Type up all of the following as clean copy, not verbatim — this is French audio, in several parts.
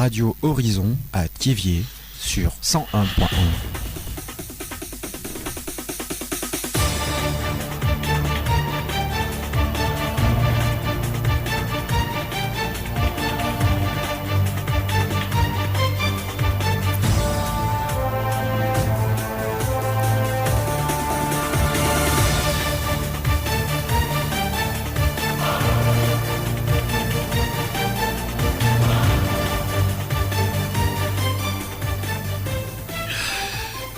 Radio Horizon à Thiéviers sur 101.1.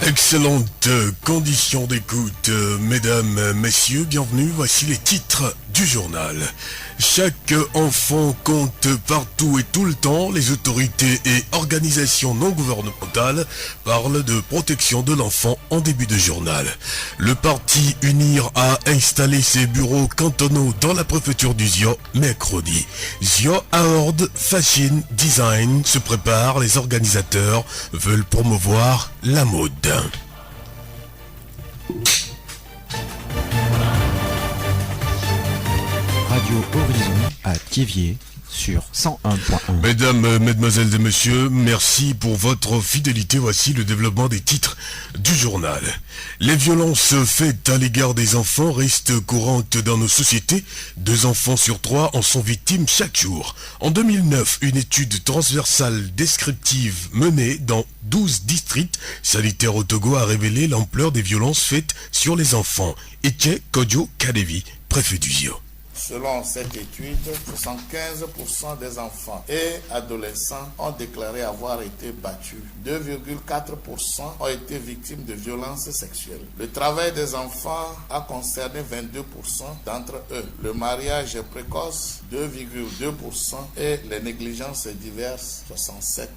Excellente condition d'écoute, mesdames, messieurs, bienvenue, voici les titres du journal. Chaque enfant compte partout et tout le temps. Les autorités et organisations non gouvernementales parlent de protection de l'enfant en début de journal. Le parti UNIR a installé ses bureaux cantonaux dans la préfecture du Zio mercredi. Zio Award Fashion Design se prépare, les organisateurs veulent promouvoir la mode. Radio Horizon à Thiéviers sur 101.1. Mesdames, mesdemoiselles et messieurs, merci pour votre fidélité. Voici le développement des titres du journal. Les violences faites à l'égard des enfants restent courantes dans nos sociétés. 2 enfants sur 3 en sont victimes chaque jour. En 2009, une étude transversale descriptive menée dans 12 districts sanitaires au Togo a révélé l'ampleur des violences faites sur les enfants. Etienne Kodjo Kadevi, préfet du Zio. Selon cette étude, 75% des enfants et adolescents ont déclaré avoir été battus. 2,4% ont été victimes de violences sexuelles. Le travail des enfants a concerné 22% d'entre eux. Le mariage précoce, 2,2% et les négligences diverses, 67%.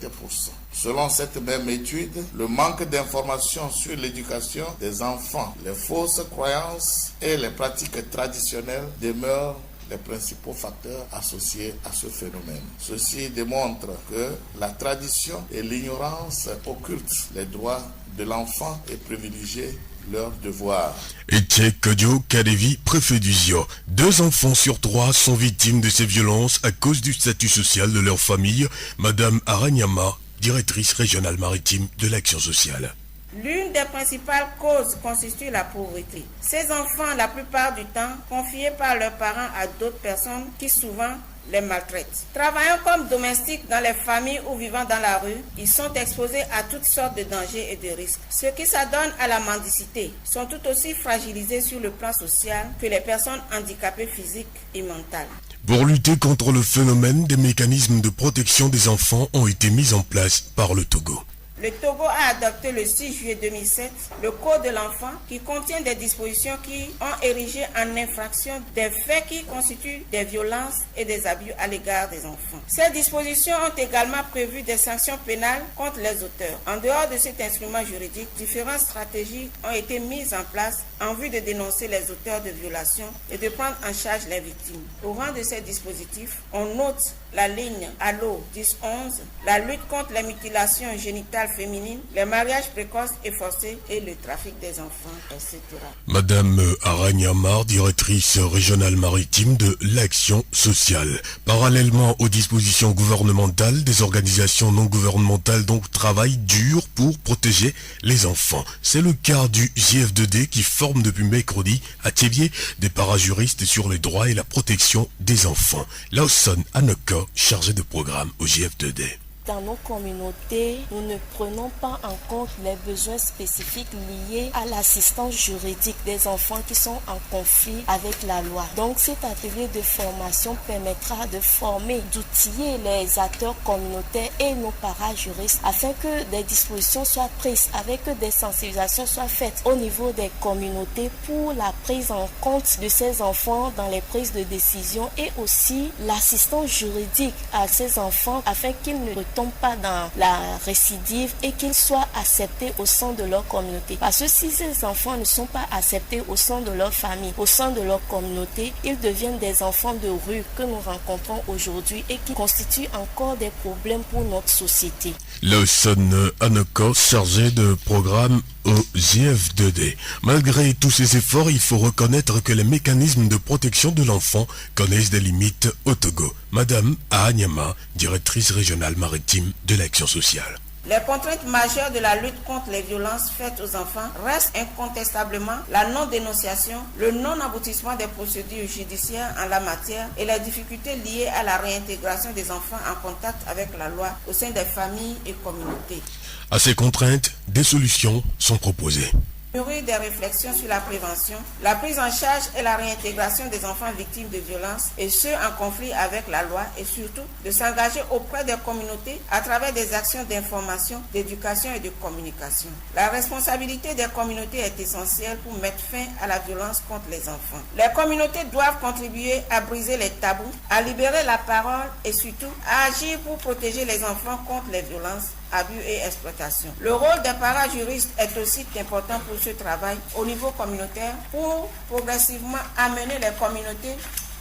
Selon cette même étude, le manque d'informations sur l'éducation des enfants, les fausses croyances et les pratiques traditionnelles demeurent les principaux facteurs associés à ce phénomène. Ceci démontre que la tradition et l'ignorance occultent les droits de l'enfant et privilégient leurs devoirs. Etienne Kodjo Kadevi, préfet du Zio. 2 enfants sur 3 sont victimes de ces violences à cause du statut social de leur famille. Madame Aranyama, directrice régionale maritime de l'action sociale. L'une des principales causes constitue la pauvreté. Ces enfants, la plupart du temps, confiés par leurs parents à d'autres personnes qui souvent les maltraitent. Travaillant comme domestiques dans les familles ou vivant dans la rue, ils sont exposés à toutes sortes de dangers et de risques. Ceux qui s'adonnent à la mendicité sont tout aussi fragilisés sur le plan social que les personnes handicapées physiques et mentales. Pour lutter contre le phénomène, des mécanismes de protection des enfants ont été mis en place par le Togo. Le Togo a adopté le 6 juillet 2007 le Code de l'enfant qui contient des dispositions qui ont érigé en infraction des faits qui constituent des violences et des abus à l'égard des enfants. Ces dispositions ont également prévu des sanctions pénales contre les auteurs. En dehors de cet instrument juridique, différentes stratégies ont été mises en place en vue de dénoncer les auteurs de violations et de prendre en charge les victimes. Au rang de ces dispositifs, on note la ligne Allo 1011, la lutte contre les mutilations génitales féminines, les mariages précoces et forcés et le trafic des enfants, etc. Madame Aranyama, directrice régionale maritime de l'action sociale. Parallèlement aux dispositions gouvernementales, des organisations non gouvernementales donc travaillent dur pour protéger les enfants. C'est le cas du JF2D qui forme depuis mercredi à Thiéviers des parajuristes sur les droits et la protection des enfants. Lawson Anoko, chargé de programme au JF2D. Dans nos communautés, nous ne prenons pas en compte les besoins spécifiques liés à l'assistance juridique des enfants qui sont en conflit avec la loi. Donc cet atelier de formation permettra de former, d'outiller les acteurs communautaires et nos parajuristes afin que des dispositions soient prises, avec que des sensibilisations soient faites au niveau des communautés pour la prise en compte de ces enfants dans les prises de décision et aussi l'assistance juridique à ces enfants afin qu'ils ne tombent pas dans la récidive et qu'ils soient acceptés au sein de leur communauté. Parce que si ces enfants ne sont pas acceptés au sein de leur famille, au sein de leur communauté, ils deviennent des enfants de rue que nous rencontrons aujourd'hui et qui constituent encore des problèmes pour notre société. Lawson Anoko, chargé de programme au JF2D. Malgré tous ces efforts, il faut reconnaître que les mécanismes de protection de l'enfant connaissent des limites au Togo. Madame Ahanyama, directrice régionale maritime maritime de l'action sociale. Les contraintes majeures de la lutte contre les violences faites aux enfants restent incontestablement la non-dénonciation, le non-aboutissement des procédures judiciaires en la matière et les difficultés liées à la réintégration des enfants en contact avec la loi au sein des familles et communautés. À ces contraintes, des solutions sont proposées. Mûrir des réflexions sur la prévention, la prise en charge et la réintégration des enfants victimes de violences et ceux en conflit avec la loi et surtout de s'engager auprès des communautés à travers des actions d'information, d'éducation et de communication. La responsabilité des communautés est essentielle pour mettre fin à la violence contre les enfants. Les communautés doivent contribuer à briser les tabous, à libérer la parole et surtout à agir pour protéger les enfants contre les violences, abus et exploitation. Le rôle des parajuristes est aussi important pour ce travail au niveau communautaire pour progressivement amener les communautés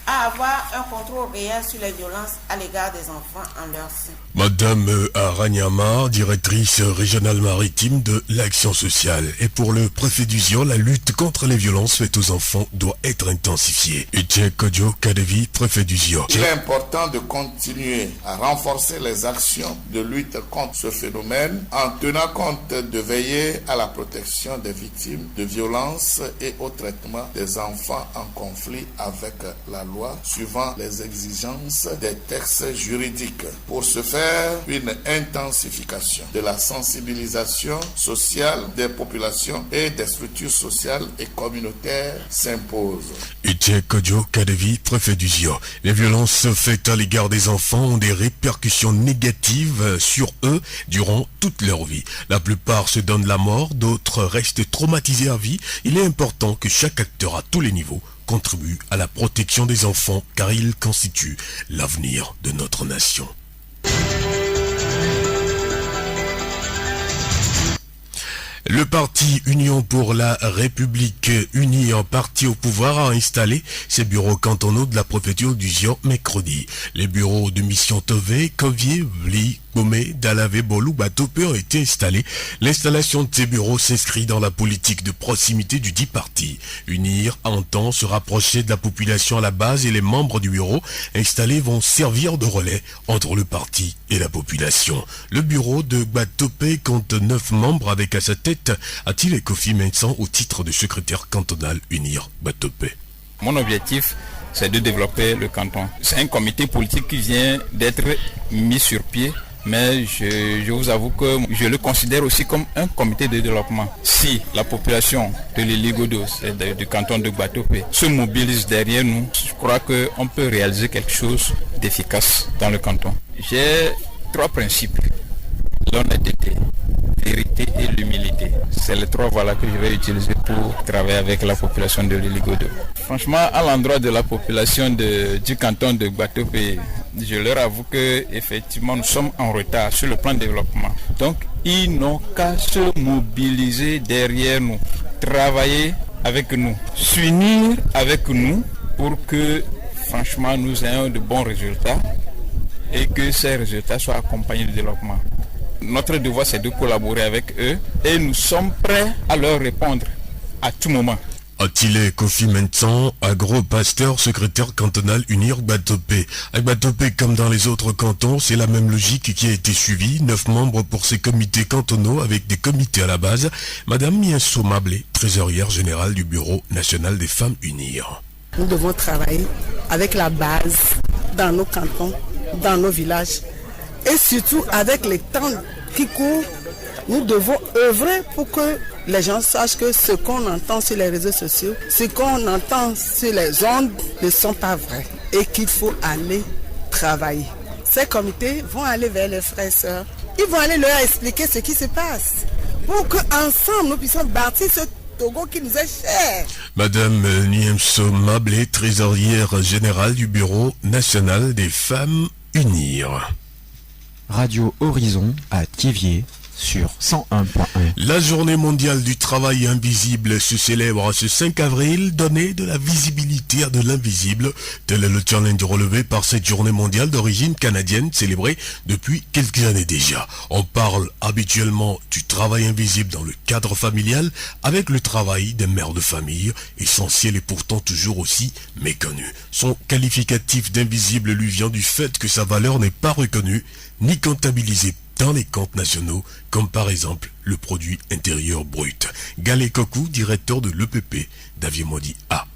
à avoir un contrôle réel sur les violences à l'égard des enfants en leur sein. Madame Aranyama, directrice régionale maritime de l'action sociale. Et pour le préfet du Zion, la lutte contre les violences faites aux enfants doit être intensifiée. Etienne Kodjo Kadevi, préfet du Zion. Il est important de continuer à renforcer les actions de lutte contre ce phénomène en tenant compte de veiller à la protection des victimes de violences et au traitement des enfants en conflit avec la loi, suivant les exigences des textes juridiques. Pour ce faire, une intensification de la sensibilisation sociale des populations et des structures sociales et communautaires s'impose. Etienne Kodjo Kadevi, préfet du Zion. Les violences faites à l'égard des enfants ont des répercussions négatives sur eux durant toute leur vie. La plupart se donnent la mort, d'autres restent traumatisés à vie. Il est important que chaque acteur à tous les niveaux contribue à la protection des enfants car ils constituent l'avenir de notre nation. Le parti Union pour la République Unie, en parti au pouvoir, a installé ses bureaux cantonaux de la préfecture du Zion mercredi. Les bureaux de mission Tové, Kovier, Vli, Gomé, Dalavé, Bolou, Batopé ont été installés. L'installation de ces bureaux s'inscrit dans la politique de proximité du dit parti. Unir entend se rapprocher de la population à la base et les membres du bureau installés vont servir de relais entre le parti et la population. Le bureau de Batopé compte 9 membres avec à sa tête Attile Kofi Mensan au titre de secrétaire cantonal Unir Batopé. Mon objectif, c'est de développer le canton. C'est un comité politique qui vient d'être mis sur pied, mais je vous avoue que je le considère aussi comme un comité de développement. Si la population de l'Iligodo, du canton de Batopé, se mobilise derrière nous, je crois qu'on peut réaliser quelque chose d'efficace dans le canton. J'ai 3 principes: l'honnêteté, vérité et l'humilité. C'est les 3 voilà que je vais utiliser pour travailler avec la population de l'Iligodo. Franchement, à l'endroit de la population du canton de Batopé, je leur avoue que effectivement nous sommes en retard sur le plan de développement. Donc ils n'ont qu'à se mobiliser derrière nous, travailler avec nous, s'unir avec nous pour que franchement nous ayons de bons résultats et que ces résultats soient accompagnés de développement. Notre devoir, c'est de collaborer avec eux et nous sommes prêts à leur répondre à tout moment. Attile Kofi Mensan, agro-pasteur, secrétaire cantonal Unir Batopé. À Batopé, comme dans les autres cantons, c'est la même logique qui a été suivie. 9 membres pour ces comités cantonaux avec des comités à la base. Madame Mienso Mablé, trésorière générale du Bureau national des femmes Unir. Nous devons travailler avec la base dans nos cantons, dans nos villages et surtout avec les temps qui courent. Nous devons œuvrer pour que les gens sachent que ce qu'on entend sur les réseaux sociaux, ce qu'on entend sur les ondes ne sont pas vrais et qu'il faut aller travailler. Ces comités vont aller vers les frères et sœurs. Ils vont aller leur expliquer ce qui se passe pour qu'ensemble nous puissions bâtir ce Togo qui nous est cher. Madame Niemso Mablé, trésorière générale du Bureau national des femmes Unir. Radio Horizon à Thiéviers sur 101.1. La journée mondiale du travail invisible se célèbre ce 5 avril, donner de la visibilité à de l'invisible. Tel est le challenge relevé par cette journée mondiale d'origine canadienne célébrée depuis quelques années déjà. On parle habituellement du travail invisible dans le cadre familial avec le travail des mères de famille, essentiel et pourtant toujours aussi méconnu. Son qualificatif d'invisible lui vient du fait que sa valeur n'est pas reconnue ni comptabilisés dans les comptes nationaux, comme par exemple le produit intérieur brut. Galé Kokou, directeur de l'EPP d'Aviemodi A.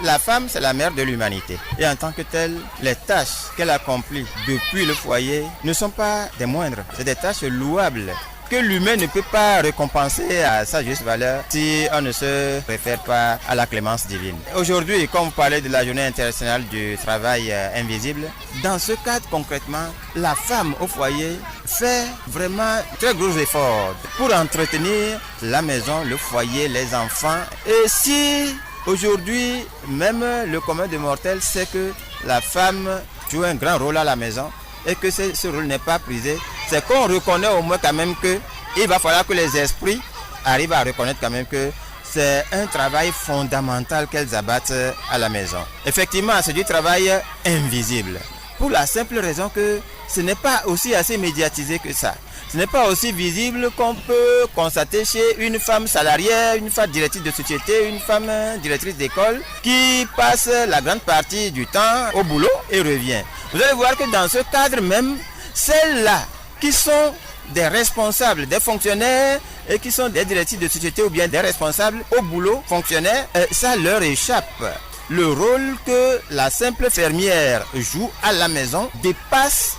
La femme, c'est la mère de l'humanité. Et en tant que telle, les tâches qu'elle accomplit depuis le foyer ne sont pas des moindres. C'est des tâches louables que l'humain ne peut pas récompenser à sa juste valeur si on ne se réfère pas à la clémence divine. Aujourd'hui, comme vous parlez de la journée internationale du travail invisible, dans ce cadre concrètement, la femme au foyer fait vraiment très gros efforts pour entretenir la maison, le foyer, les enfants. Et si aujourd'hui, même le commun des mortels sait que la femme joue un grand rôle à la maison et que ce rôle n'est pas prisé, c'est qu'on reconnaît au moins quand même qu'il va falloir que les esprits arrivent à reconnaître quand même que c'est un travail fondamental qu'elles abattent à la maison. Effectivement, c'est du travail invisible. Pour la simple raison que ce n'est pas aussi assez médiatisé que ça. Ce n'est pas aussi visible qu'on peut constater chez une femme salariée, une femme directrice de société, une femme directrice d'école qui passe la grande partie du temps au boulot et revient. Vous allez voir que dans ce cadre même, celles-là qui sont des responsables, des fonctionnaires et qui sont des directrices de société ou bien des responsables au boulot, fonctionnaires, ça leur échappe. Le rôle que la simple fermière joue à la maison dépasse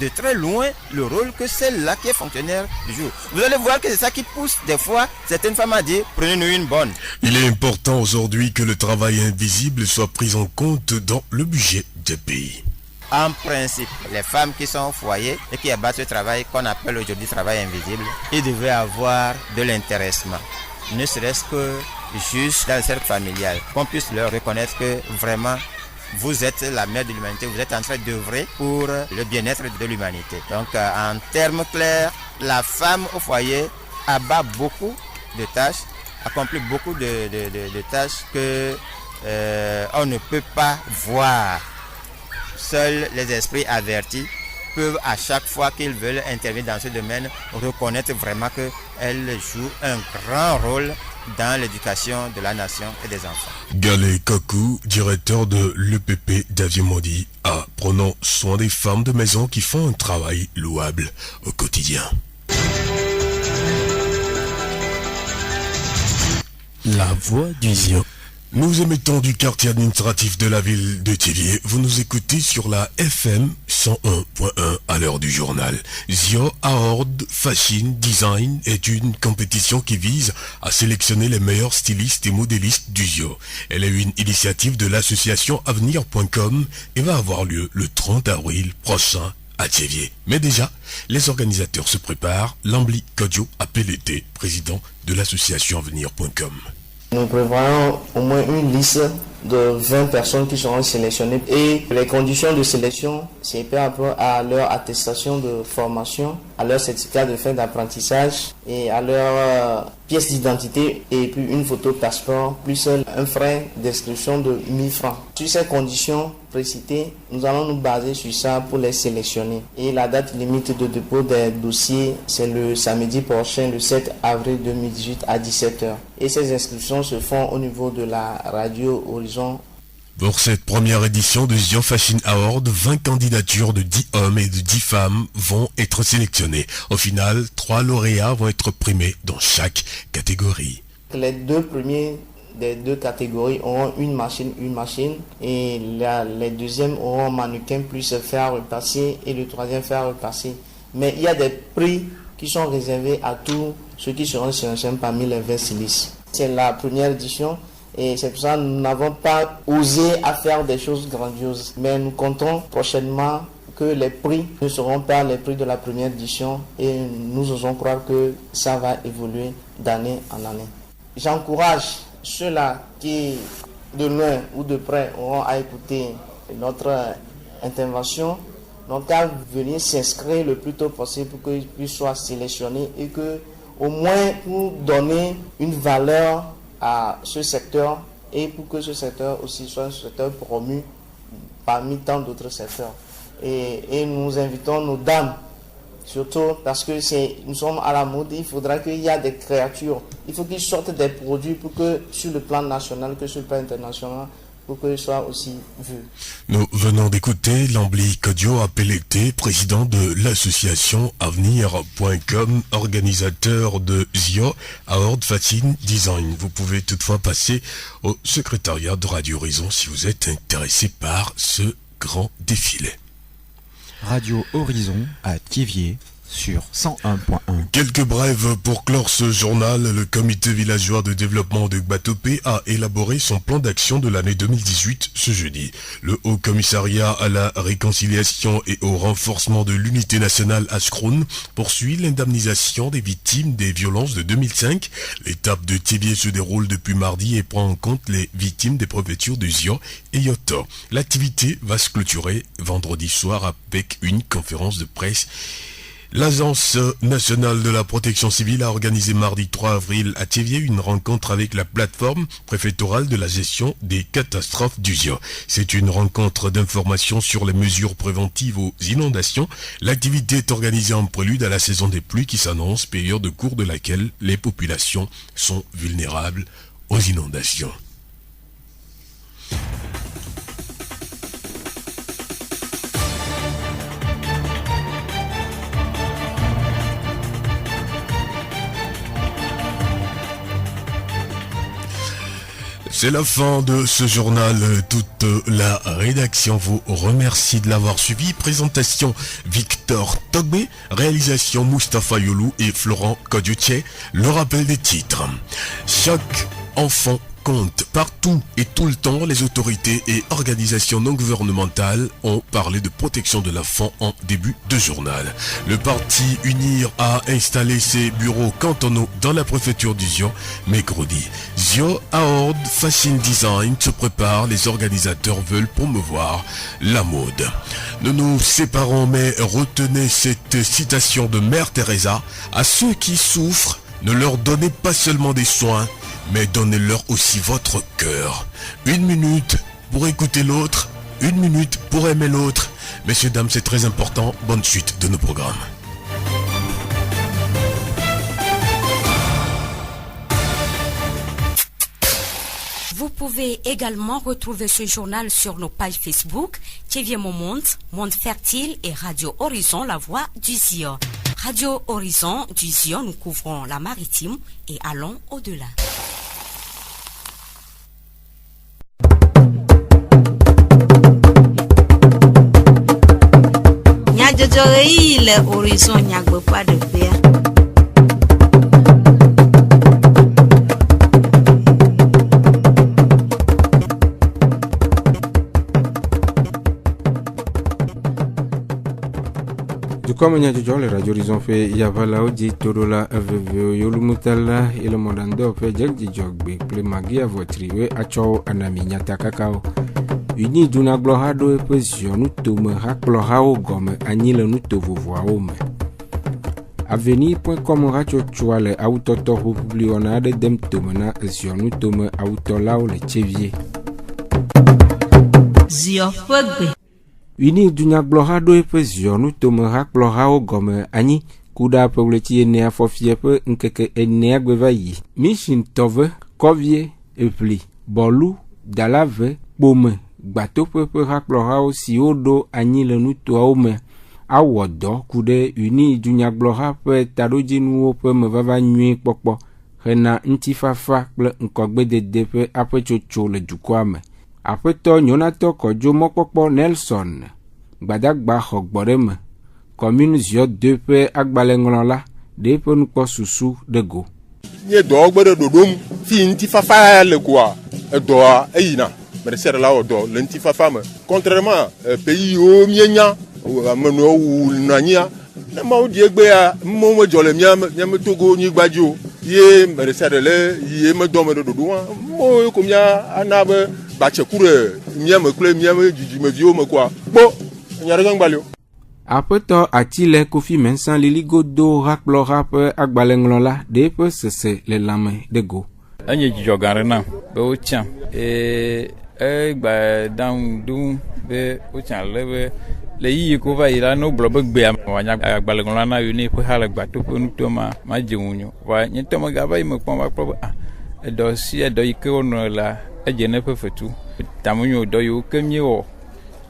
de très loin le rôle que celle-là qui est fonctionnaire joue. Vous allez voir que c'est ça qui pousse des fois certaines femmes à dire prenez-nous une bonne. Il est important aujourd'hui que le travail invisible soit pris en compte dans le budget du pays. En principe, les femmes qui sont au foyer et qui abattent ce travail qu'on appelle aujourd'hui travail invisible, ils devaient avoir de l'intéressement. Ne serait-ce que juste dans le cercle familial, qu'on puisse leur reconnaître que vraiment vous êtes la mère de l'humanité, vous êtes en train d'œuvrer pour le bien-être de l'humanité. Donc en termes clairs, la femme au foyer abat beaucoup de tâches, accomplit beaucoup de tâches que on ne peut pas voir. Seuls les esprits avertis peuvent à chaque fois qu'ils veulent intervenir dans ce domaine reconnaître vraiment qu'elle joue un grand rôle dans l'éducation de la nation et des enfants. Galé Kokou, directeur de l'EPP d'Aviemodi A, prenant soin des femmes de maison qui font un travail louable au quotidien. La voix du Zion. Nous émettons du quartier administratif de la ville de Thiviers. Vous nous écoutez sur la FM 101.1 à l'heure du journal. Zio Award Fashion Design est une compétition qui vise à sélectionner les meilleurs stylistes et modélistes du Zio. Elle est une initiative de l'association avenir.com et va avoir lieu le 30 avril prochain à Thiviers. Mais déjà, les organisateurs se préparent. Lambli Kodjo Apelete, président de l'association avenir.com. Nous prévoyons au moins une liste de 20 personnes qui seront sélectionnées et les conditions de sélection, c'est par rapport à leur attestation de formation, à leur certificat de fin d'apprentissage et à leur pièce d'identité et puis une photo passeport plus un frais d'inscription de 1000 francs. Sur ces conditions précitées, nous allons nous baser sur ça pour les sélectionner. Et la date limite de dépôt des dossiers, c'est le samedi prochain, le 7 avril 2018 à 17h. Et ces inscriptions se font au niveau de la radio Horizon. Pour cette première édition de Zio Fashion Award, 20 candidatures de 10 hommes et de 10 femmes vont être sélectionnées. Au final, 3 lauréats vont être primés dans chaque catégorie. Les deux premiers des deux catégories auront une machine et les deuxièmes auront mannequin plus fer à repasser et le troisième fer à repasser. Mais il y a des prix qui sont réservés à tous ceux qui seront sélectionnés parmi les 20 stylistes. C'est la première édition. Et c'est pour ça que nous n'avons pas osé à faire des choses grandioses. Mais nous comptons prochainement que les prix ne seront pas les prix de la première édition et nous osons croire que ça va évoluer d'année en année. J'encourage ceux-là qui, de loin ou de près, auront à écouter notre intervention, donc à venir s'inscrire le plus tôt possible pour qu'ils puissent soient sélectionnés et que, au moins, pour donner une valeur à ce secteur et pour que ce secteur aussi soit un secteur promu parmi tant d'autres secteurs. Et nous invitons nos dames, surtout parce que nous sommes à la mode, il faudra qu'il y ait des créatures, il faut qu'ils sortent des produits pour que sur le plan national, que sur le plan international, pour que je sois aussi vu. Nous venons d'écouter Lambli Kodio Apelete, président de l'association Avenir.com, organisateur de ZIO Award Fashion Design. Vous pouvez toutefois passer au secrétariat de Radio Horizon si vous êtes intéressé par ce grand défilé. Radio Horizon à Thiviers sur 101.1. Quelques brèves pour clore ce journal. Le comité villageois de développement de Gbatopé a élaboré son plan d'action de l'année 2018 ce jeudi. Le Haut Commissariat à la réconciliation et au renforcement de l'unité nationale Ashkroun poursuit l'indemnisation des victimes des violences de 2005. L'étape de Thiviers se déroule depuis mardi et prend en compte les victimes des préfectures de Zio et Yoto. L'activité va se clôturer vendredi soir avec une conférence de presse. L'Agence nationale de la protection civile a organisé mardi 3 avril à Thiviers une rencontre avec la plateforme préfectorale de la gestion des catastrophes du ZIO. C'est une rencontre d'information sur les mesures préventives aux inondations. L'activité est organisée en prélude à la saison des pluies qui s'annonce, période au cours de laquelle les populations sont vulnérables aux inondations. C'est la fin de ce journal. Toute la rédaction vous remercie de l'avoir suivi. Présentation Victor Togbé, réalisation Mustapha Youlou et Florent Kodioche. Le rappel des titres. Chaque enfant compte. Partout et tout le temps, les autorités et organisations non gouvernementales ont parlé de protection de l'enfant en début de journal. Le parti UNIR a installé ses bureaux cantonaux dans la préfecture du Zio mercredi. Zio Award Fashion Design se prépare. Les organisateurs veulent promouvoir la mode. Nous nous séparons, mais retenez cette citation de Mère Teresa. À ceux qui souffrent, ne leur donnez pas seulement des soins, mais donnez-leur aussi votre cœur. 1 minute pour écouter l'autre, 1 minute pour aimer l'autre. Messieurs, dames, c'est très important. Bonne suite de nos programmes. Vous pouvez également retrouver ce journal sur nos pages Facebook, Thiviers Mon Monde, Monde Fertile et Radio Horizon, la voix du Zio. Radio Horizon du Zio, nous couvrons la maritime et allons au-delà. Nyajojore le Horizon nyagbe pas de paix. Comme Nyajojore le Radio Horizon fait yavala oji torola aveve yolumutala et le mondando fait jagdi jogbe ple magia votriwe acho anami nyata kakao. Uni duna glohado e position nous tome haklohao gomme anile nous tovovoao me. Avenir.com radio chuale autoto publionade dem tomena sur nous tome autolao le Thiviers. Zio fogbe. Uni dunya glohado e position nous tome haklohao gomme ani kuda pewleti ene afofie pe nkeke ene agbevayi. Mission tove kovie e pli bolu dalave bome Gbatope pe hakploha si odo anyi le nutoa me awodo kude uni dunyagloha pe tadojinu pe me vava nyui kpokpo hena ntifafa kple nkogbedede pe apechocho le dukua me. Apeto nyonato kojo mokpokpo Nelson gbadagba xogbore me commune Zio 2 pe agbalenglola de pe nukpo susu dego. Nye do gbede dodom fi ntifafa le kwa edo eyina mais c'est là au l'antifafa contrairement pays au mienya ameno ou nania na ma di egbe a mo jole miam togo ni gbajo ye mais c'est le ye me do me do mo ko mia anabe ba chekure miam kule miam jiji me vio me kwa bo nyare ngbalio. Apeto atile Kofi Mensan liligo do rakplo rap agbalenglola de pe sese le lame de go. Anye jijogarena be o tian ba down do be o tian le le yi ko va ira no blobe gbe wanya agbalenglola na uni ko hala gba to ko nto ma jeunyo wa nyento ma ga ba me pon ba pro do si do ike ono la edze ƒe fetu tamunyo dɔ yiwo ke míewɔ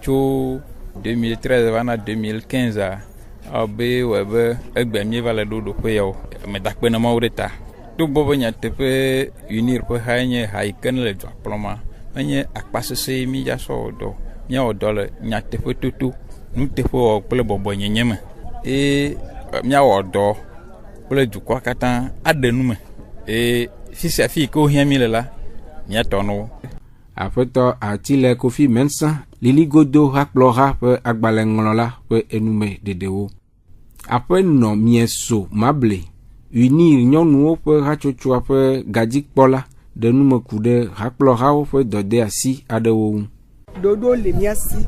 tso 2013 vana 2015 abe webe egbe míeva le ɖoɖoƒe yawo medakpe na mawo ɖe ta togbɔ be nyateƒe unir ƒe ha nye ha yi ke ne le dua kplɔma menye akpasese mídza sɔ wɔ dɔ míawɔ dɔ le nyateƒe toto nuteƒe wɔ kple bɔbɔ nyenye me eye míawɔ dɔ kple dukɔa katã aɖe nu me eye fi sia fi ke wohiã mi le la míatɔ no wo. Aƒetɔ Atile Kofi Mensa Lili Godo hakplɔha ƒe agbalẽŋlɔla ƒe enume ɖeɖewo. Aƒenɔ Mieso Mable Unir nyɔnuwo ƒe hatsotsoa ƒe gadzikpɔla ɖe nume ku ɖe hakplɔhawo ƒe dɔdeasi aɖewo ŋu. Dodo le miasi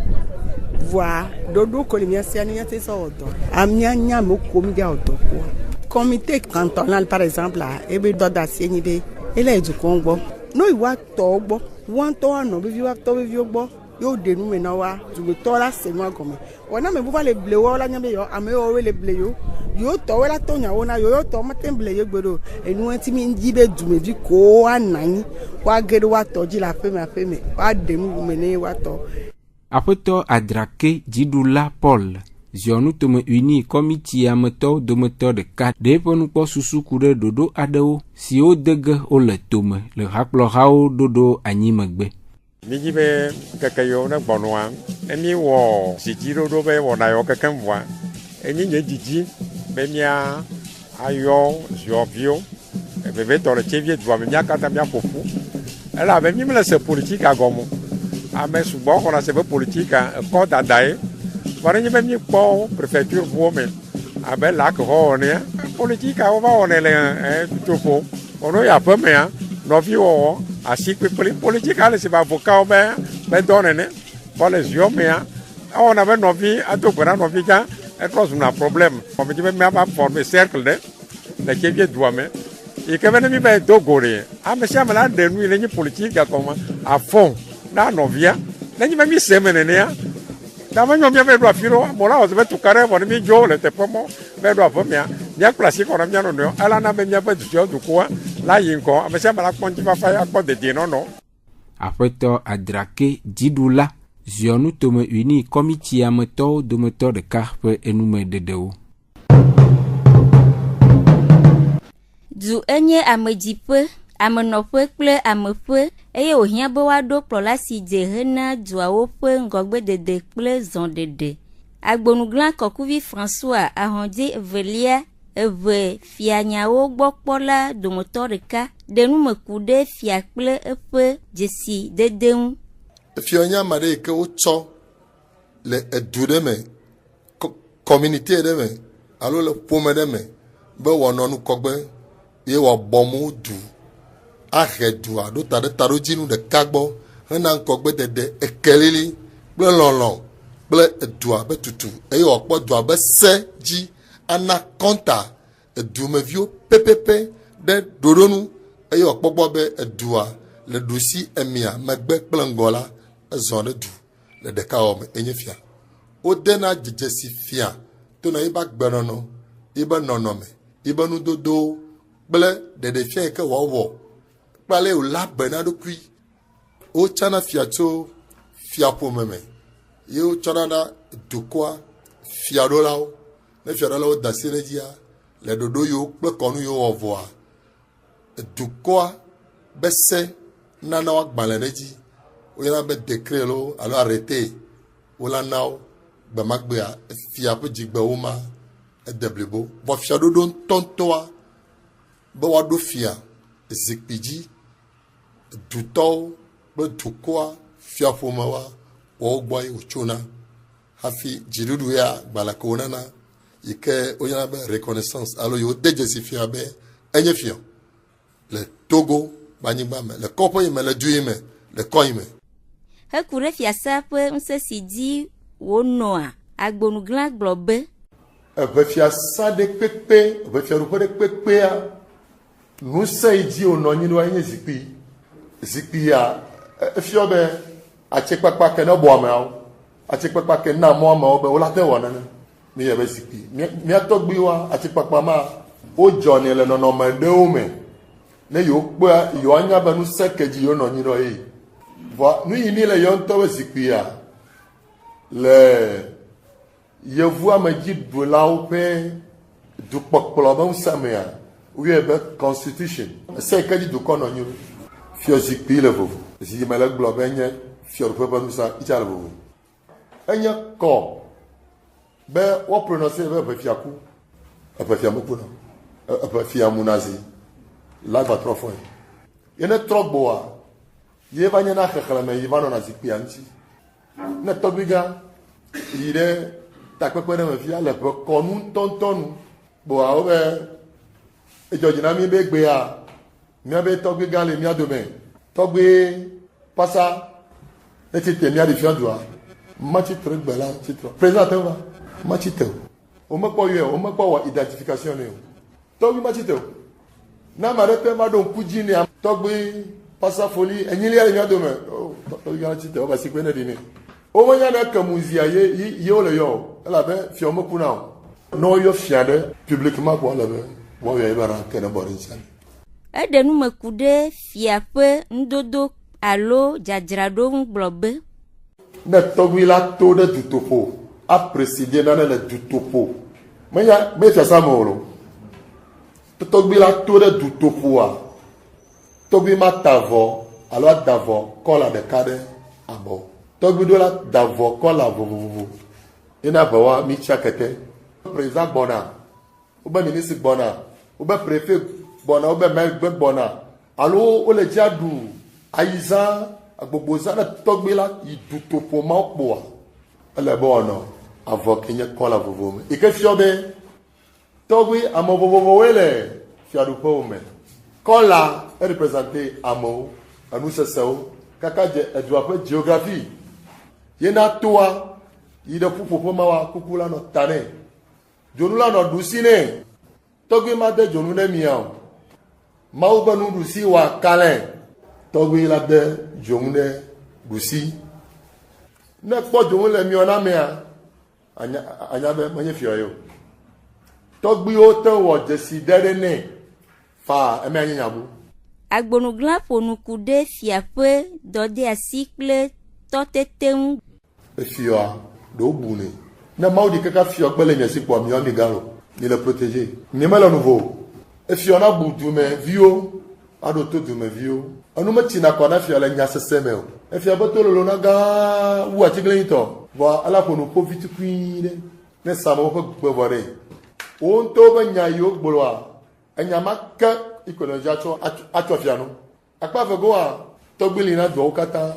voa dodo ko le miasi ani nyate so odo amia nya mo ko mi ga odo ko comité cantonal par exemple ebe dɔdeasi ni be ele edukɔ gbɔ no iwa tɔ gbɔ wọn tɔ anɔ bevi wa tɔ bevi gbɔ yóò de nu me na wa dumetɔ la se nu agɔme wɔna me buva le ble wɔ la nya be yɔ ame yɔ le ble yo yóò tɔ wɔ la tɔ nya wo na yóò tɔ mate ble ye gbe do enu eti mi dzi be dumevi ko wa nanyi wa ge do wa tɔ dzi le aƒeme wa de nu me ne wa tɔ. Aƒetɔ Adrake Dziɖula Paul ziɔnu tome uni kɔmiti ametɔwo dometɔ ɖeka ɖe eƒe nukpɔ susu ku ɖe ɖoɖo aɖewo siwo dege wole tome le hakplɔhawo ɖoɖo anyi megbe. Mídzi be keke yiwo ne gbɔnɔa ne míwɔ zidziɖoɖo be wɔna yiwo kekem vɔa enyi nye didi be mía ayɔ ziɔviwo vevetɔ le tsevie dua me mía katã mía ƒoƒu elabe mí mele se politika gɔme ame sugbɔ xɔna se be politika ekɔ dadae vɔ ne nye be mí kpɔ prefecture ʋuwo me abe lake xɔ wɔnea politika wo va wɔnɛ le tutoƒo wɔno yi aƒemea nɔviwɔwɔ asi kpekpe politika le si be avokawo be dɔ nene vɔ le ziɔ mea ewɔna be nɔvi ado gbe na nɔvi gã etrɔ zuna problème mɔmedzi be míava forme cercle ɖe le tsevie dua me yi ke be ne mi be do go ɖe ame sia ame la ɖe nu yi le nyi politika gɔme afɔ na nɔvia ne nyi be mi se me nenea na me nyɔ mía be ɖo afi ɖo mɔ la wɔ se be tuka ɖe vɔ ne mi dzo le teƒe mɔ be ɖo aƒe mea mía kple asi kɔ na mía nɔnɔewo elana be míaƒe dukɔa dukɔa la yi ŋkɔ ame sia ame la kpɔ ŋutifafa ya kpɔ dedienɔnɔ. Aƒetɔ Adrake Dziɖula ziɔnu tome uni kɔmiti ametɔwo dometɔ ɖeka ƒe enume ɖeɖewo. Du enye amedziƒe amenɔƒe kple ameƒe eye wòhiã be woaɖo kplɔla si dze hena duawo ƒe ŋgɔgbedede kple zɔɖeɖe. Agbonugla kɔkuvi François ahɔndzi evelia eve fianyawo gbɔ kpɔla dometɔ ɖeka ɖe nume ku ɖe fia kple eƒe dzesi dede ŋu. Fianya ame ɖe yi ke wotsɔ le edu ɖe me communauté ɖe me alo le ƒome ɖe me be wòanɔ nukɔgbe ye wòabɔ mo du ahe dua ɖo ta ɖe taɖodzinu ɖeka gbɔ hena ŋgɔgbedede ekelili kple lɔlɔ kple edua be tutu eye wòakpɔ dua be se dzi ana kɔnta edumeviwo pepepe ɖe ɖoɖonu eye wòakpɔ gbɔ be edua le ɖusi emia megbe kple ŋgɔ la ezɔ ɖe du le ɖeka wɔ me enye fia wodena dzedzesi fia to na yiba gbenɔnɔ yibe nɔnɔme yibe nudodowo kple ɖeɖefia yi ke wòawɔ kpale wòla be na ɖokui wotsana fia tso fiaƒome me ye wotsɔna ɖa dukɔa fiaɖolawo ne fiaɖolawo da asi ɖe dzia le ɖoɖo yiwo kple kɔnu yiwo wɔ vɔa dukɔa be se nana wo agbalẽ ɖe dzi woyɔna be décret lo alo arrêté wola nawo gbemagbea fia ƒe dzigbewo ma ede blibo vɔ fiaɖoɖo ŋutɔŋutɔa be woaɖo fia zikpui dzi dutɔwo kple dukɔa fiaƒomewa wɔwo gbɔ ye wòtsona hafi dziɖuɖu ya gbalẽ ke wonana yi ke woyɔna be reconnaissance alo yi wode dzesi fia be enye fia le Togo ƒe anyigba me le kɔƒe yi me le du yi me le kɔ yi me. Heku ɖe fiasa ƒe ŋusẽ si dzi wonɔa agbonugla gblɔ be eve fiasa ɖe kpekpe eve fiaɖuƒe ɖe kpekpea ŋusẽ yi dzi wònɔ anyi ɖo nye zikpuia efiɔ be atsikpakpa ke ne bɔ ameawo atsikpakpa ke na mɔ ameawo be wola te wɔ nene mi yɛ be zikpui mía tɔgbuiwoa atsikpakpa ma wodzɔnɛ le nɔnɔme ɖewo me ne yewo kpea yewoanya be ŋusẽ ke dzi yewo nɔ anyi ɖo ye Voilà, nous y le yonto zikpia. Le yevu amedji do la woƒe dukpɔkplɔ be ŋusẽmea woyɔe be constitution ese ke dzi dukɔ nɔ nyo fiɔ zikpui le vovo zi me le gblɔ be enye fiɔɖoƒe ƒe nusẽ itsa le vovo enye kɔ be woaprononce be eʋefiaku eʋefiamekuna eʋefiamunazi la gba trɔ fɔe ye ne trɔ gbɔa ye va nye na xexlẽme yi va nɔna zikpuia ŋuti ne tɔgbui gã yi ɖe takpekpe ɖe me fia le ʋe kɔnu ŋutɔŋutɔnu boa wo be edzɔdzi na mi be gbea míabe tɔgbui gã le mía dome tɔgbui pasa ne tsitre mía ɖi fia dua matsitre gbe la tsitre président te va matsitre o mekpɔ yɔe o mekpɔ wɔ identification ne o tɔgbui matsitre o na ame aɖe pe ma ɖo ŋku dzi ne tɔgbui pasa foli enyilia le mía dome tɔgbui gã tsitre o ba si kpe ne ɖi ne o menya ne kemuzia ye wo le yɔ o elabe fia mekuna o ne woyɔ fia ɖe publiquement kɔ le be wɔyɔ ebe ra ke ne bɔ ɖe ŋuti. Eɖe numeku ɖe fia ƒe ŋudodo alo dzadzraɖo ŋu gblɔ be ne tɔgbui la to ɖe dutoƒo apreside nane le dutoƒo me fiasa me o lo tɔgbui la to ɖe dutoƒoa tɔgbui ma ta avɔ alo ada avɔ kɔla ɖeka ɖe abɔ tɔgbui ɖo la da avɔ kɔla vovovo yina be wa mi tsia kete président gbɔna wobe ministre gbɔna wobe préfet gbɔna wobe maire gbɔna alo wole dzia ɖu ayizã agbogboza ne tɔgbui la yi dutoƒo ma kpoa ele be wòanɔ avɔ ke nye kɔla vovovo me yi ke fiɔ be tɔgbui ame vovovowoe le fiaɖuƒewo me kɔla ereprésente amewo enusesewo kaka dze edua ƒe géographie yena toa yi ɖe ƒuƒoƒe ma wa kuku la nɔ ta nɛ dzonu la nɔ ɖusi nɛ tɔgbui ma de dzonu ne mia o mawu be nuɖusi wa kalẽ tɔgbui la de dzonu ne ɖusi ne kpɔ dzonu le miɔ na mea anya be menye fiɔ ye o tɔgbuiwo te wɔ dzesi ɖe ɖe nɛ fa emea nye nyabu. Agbonugla ƒo nuku ɖe fia ƒe dɔdeasi kple tɔtete ŋu. Efia ɖewo bu ne ne mawu ɖi kaka fiɔ gbe le nye si kpɔ miɔ mi galo mi le protégé mi me le nuvo efia na bu dumeviwo aɖo to dumeviwo enu me tsina kɔ na fia le nyasese me o efia be to lolo na gã wu atiglinitɔ vɔ ala ƒo nu ƒo vitukui ɖe ne samewo ƒe gbevɔ ɖe wo ŋutɔ be nya yiwo gblɔa enya ma ke ikɔnɔdza atsɔ fia no akpa vegoa tɔgbui li na duawo katã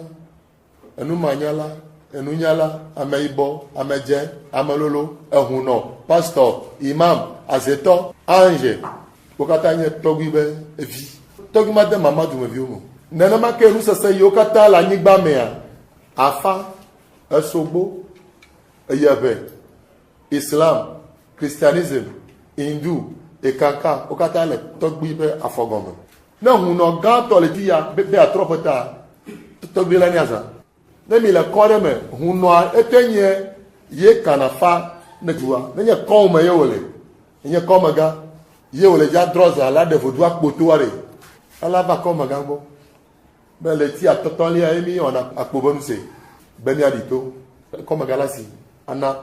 enumanyala enunyala ameyibɔ amedze amelolo ehunɔ pastor imam azetɔ ange wo katã nye tɔgbui be evi tɔgbui ma de mama dumeviwo me nenema ke nusese yiwo katã le anyigba mea afa esogbo eyeʋe islam christianisme hindu ekaka wo katã le tɔgbui be afɔgɔme ne hunɔ gãtɔ le ti ya be atrɔ ƒe ta tɔgbui la niazã ne mi le kɔ ɖe me hunɔa ete nye ye kana fa ne dua ne nye kɔwo me ye wòle nye kɔme gã ye wòle dza drɔ zã la ɖe vodua kpotoa ɖe ala va kɔme gã gbɔ be le ti atɔtɔlia ye mi wɔna akpo be nu se be miaɖi to kɔme gã la si ana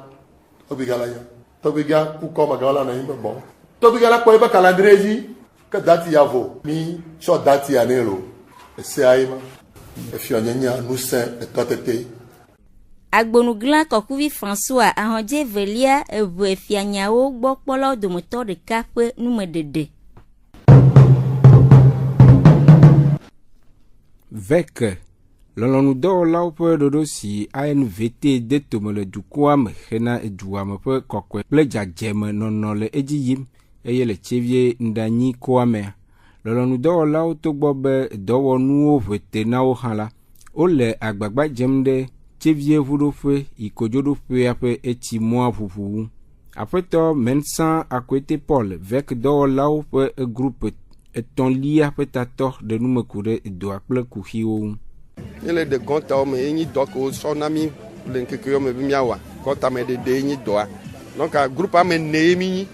tɔgbui gã la nya tɔgbui gã ku kɔme gã la nɔ anyi be bɔn tɔgbui gã la kpɔ ebe calendrier dzi ke dati ya vo mi tsɔ dati ya ne lo esea ye ma efia nyenya nusẽ etɔtete. Agbonugla kɔkuvi François ahɔdze velia eʋu efianyawo gbɔ kpɔlawo dometɔ ɖeka ƒe numeɖeɖe. Veke lɔlɔ̃nudɔwɔlawo ƒe ɖoɖo si ANVT de tome le dukɔa me hena eduame ƒe kɔkɔe kple dzadzeme nɔnɔ le edzi yim eye le tsevie ŋɖanyi koa mea lɔlɔ̃nudɔwɔlawo togbɔ be dɔwɔnuwo ʋete na wo hã la wole agbagba dzem ɖe tsevie ʋuɖoƒe yi kodzoɖoƒea ƒe etsi mɔa ʋuʋu ŋu. Aƒetɔ Mensan Akwete Paul vek dɔwɔlawo ƒe groupe etɔ̃lia ƒe tatɔ ɖe numeku ɖe edoa kple kuxiwo ŋu. Ele de gɔntawo me enyi dɔ ke wosɔ na mi le ŋkekewo me be miawa gɔntame ɖeɖe enyi dɔa. Donc groupe ame ne mi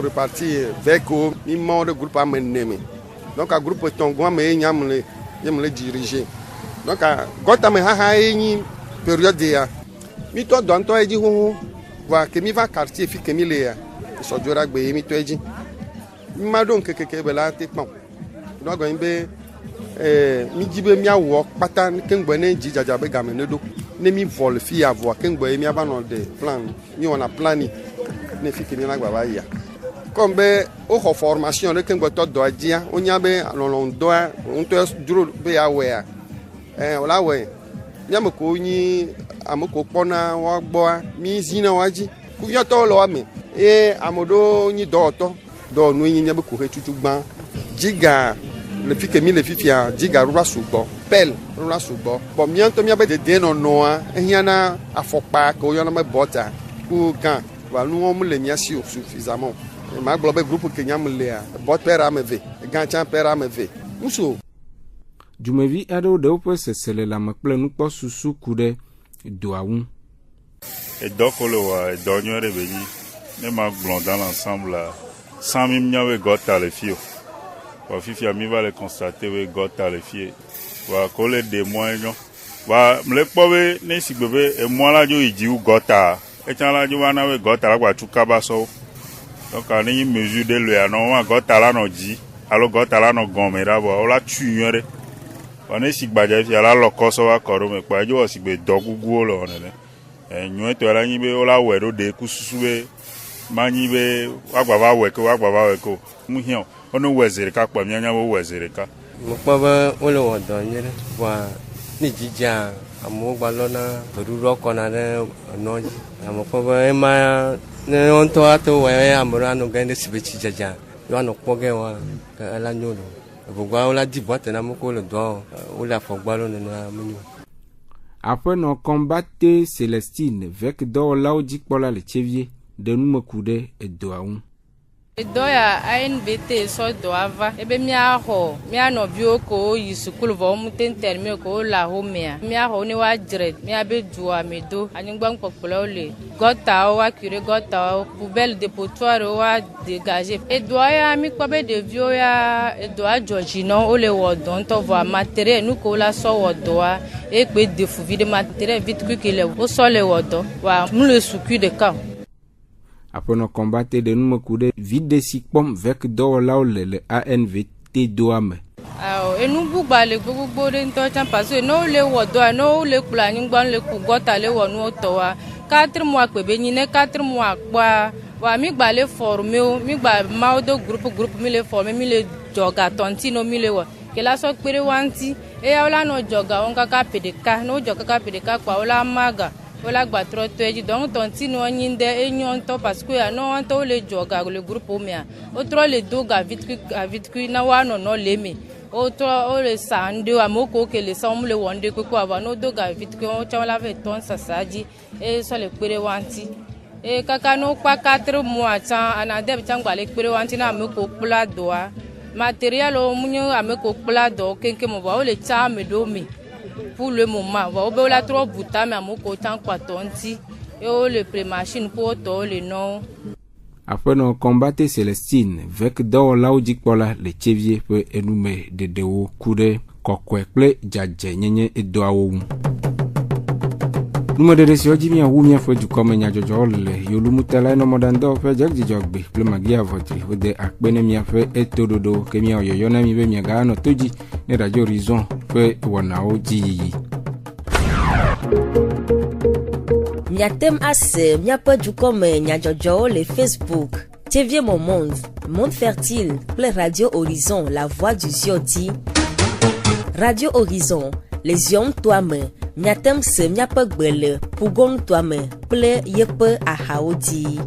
reparti veko mi mɔ ɖe groupe ame ne me. Donc groupe tɔngɔa me nyam le diriger. donc gɔta me haha enyi période ya mi tɔ dɔ ŋutɔ edzi xoxo va ke mi va quartier fi ke mi le ya sɔdzora gbe ye mi tɔ edzi mi ma ɖo nkekeke be la te kpɔm ɖo agɔ nyi be mi dzi be miawɔ kpata keŋgbɔ ne dzi dzadza be game ne ɖo ne mi vɔ le fi ya vɔa keŋgbɔ ye miava nɔ de plan mi wɔna plani ne fi ke mi la gba va yia comme be woxɔ formation ɖe keŋgbɔtɔ dɔa dzia wonya be lɔlɔ̃dɔa ŋutɔ dzro be yeawɔea wòla wɔe míame ko nyi ame ko kpɔna woagbɔa mi zina woa dzi kuviatɔwo le woame eye ame ɖewo nyi dɔwɔtɔ dɔwɔnu enye be ko he tutu gbã dziga le fi ke mi le fifia dziga ɖoɖa sugbɔ pel ɖoɖa sugbɔ bɔn mía ŋutɔ míabe dedienɔnɔa ehiãna afɔkpa ke woyɔna be bɔta ku gã va nu wɔm le mía si o suffisamment ma gblɔ be groupe ke nyam lea bɔt pere ame eve gã tsã pere ame eve ŋusu. Dumevi aɖewo ɖe woƒe sese le lãme kple nukpɔsusu ku ɖe doa ŋu. Edɔ ko le wa edɔ nyuie ɖe be nyi ne ma gblɔ dans l'ensemble sans mi miawe gɔta le fio. Wa fifia mi va le constater we gɔta le fie. Wa ko le de mois nyo. Wa mle kpɔ be ne sigbe be emɔ la dzo yi dzi wu gɔta. Etsã la dzo va na we gɔta la gba tu kaba sɔ. Donc ne yi mesure de le anɔ wa gɔta la nɔ dzi alo gɔta la nɔ gɔme ɖa bo la tu nyuie ɖe. Wane si gbadza fia la lɔ kɔsɔ wa kɔ ɖo me kpa edzo wɔ si gbe dɔ guguwo le wɔ nene nyuietɔ la nyi be wola wɔe ɖo ɖe ku susu be manyi be wagba va wɔe ko mu hiã wone wɔe zi ɖeka kpa mianya be wɔe zi ɖeka. Mekpɔ be wole wɔ dɔ nyuie ɖe voa ne dzidzia amewo gba lɔna gbeɖuɖɔ kɔna ɖe enɔ dzi amekpɔ be ema ne ŋutɔ ato wɔe ame ɖe anɔ gã ɖe si be tsi dzadza yewoanɔ kpɔ gɛ wa ela nyo ɖo. Vogua wola di boite na moko le doa wole afɔgbalo nena menyo. Aƒenɔ Kɔmbate Celestine vek dɔwɔlawo dzikpɔla le Tsevie ɖe numeku ɖe edoa ŋu. Edɔ ya ANBT sɔ dɔ ava ebe miaxɔ mianɔviwo ko yi sukulu vɔ mu tenten mi ko le ahomea miaxɔ ne woadzre miabe dua me do anyigbaŋkpɔkplɔwo le gɔtawo woakui ɖe gɔtawo poubelle dépotoirewo woadégage. Edɔa ya mikpɔ be ɖeviwo ya edɔa dzɔdzi nɔ wole wɔ dɔ ŋutɔ vɔ matériel nu ko wola sɔ wɔ dɔa ekpe defuvi de matériel vitrui ke le wosɔ le wɔ dɔ wa mu le sukui ɖeka o. Aƒenɔ Kɔmbate ɖe numeku ɖe vide si kpɔm vek dɔwɔlawo le ANVT doa me. Enu bugba le gbogbo ɖe ŋutɔ tsã parce que ne wole wɔ dɔa ne wole kplɔ anyigba le ku gɔta le wɔ nuwo tɔa 4 mois kpe be nyi ne 4 mois kpɔa wa mi gba le former wo mi gba mawo do groupe mi le former mi le dzɔga tɔnti no mi le wɔ ke la sɔ kpe ɖe wa ŋuti eya wola nɔ dzɔga wo kaka ƒe ɖeka ne wo dzɔ kaka ƒe ɖeka kpɔa wola maga wola gba trɔ tɔ edzi donc tɔnti no nyi ɖe enyo ŋutɔ parce que ya no ŋutɔ wo le dzɔga le groupe mea wotrɔ le do ga vitrui na woanɔ nɔ le me wotrɔ wo le sa ŋɖewo amewo ko ke le sa wo mu le wɔ ŋɖe kpekpe ava no do ga vitrui wo tsã wola ve tɔn sasa dzi eye sɔ le kpe ɖe wa ŋuti eye kaka no kpa 4 mois tsã anadeb tsã gba le kpe ɖe wa ŋuti na ame ko kpla dɔa matériel wo mu nye ame ko kpla dɔ keŋkeŋ me vɔ wo le tsa ame ɖewo me pour le moment vɔ wo be wola trɔ bu ta me amewo ko tsã kpatɔ ŋuti ye wo le pre machine pour wotɔwo le nɔ. Aƒenɔ Kɔmbate Celestine vek dɔwɔlawo dzikpɔla le Tsevie ƒe enume ɖeɖewo ku ɖe kɔkɔe kple dzadze nyenye edoawo ŋu. Numeɖeɖe siwo dzi miawu miaƒe dukɔme nyadzɔdzɔwo le yolumutala enɔmɔɖandɔ ƒe dzedzidzɔgbe kple magia vɔdzi wode akpe ne miaƒe etoɖoɖo ke miawɔ yɔyɔ na mi be miaganɔ to dzi ne Radio Horizon ƒe wɔnawo dzi yiyi. Miatem ase miaƒe dukɔme nyadzɔdzɔwo le Facebook Tsevie Monde Fertile kple Radio Horizon la voix du Ziodi. Radio Horizon le zion toa me miatem se miaƒe gbe le Pugon toa me kple yeƒe ahawo dzi.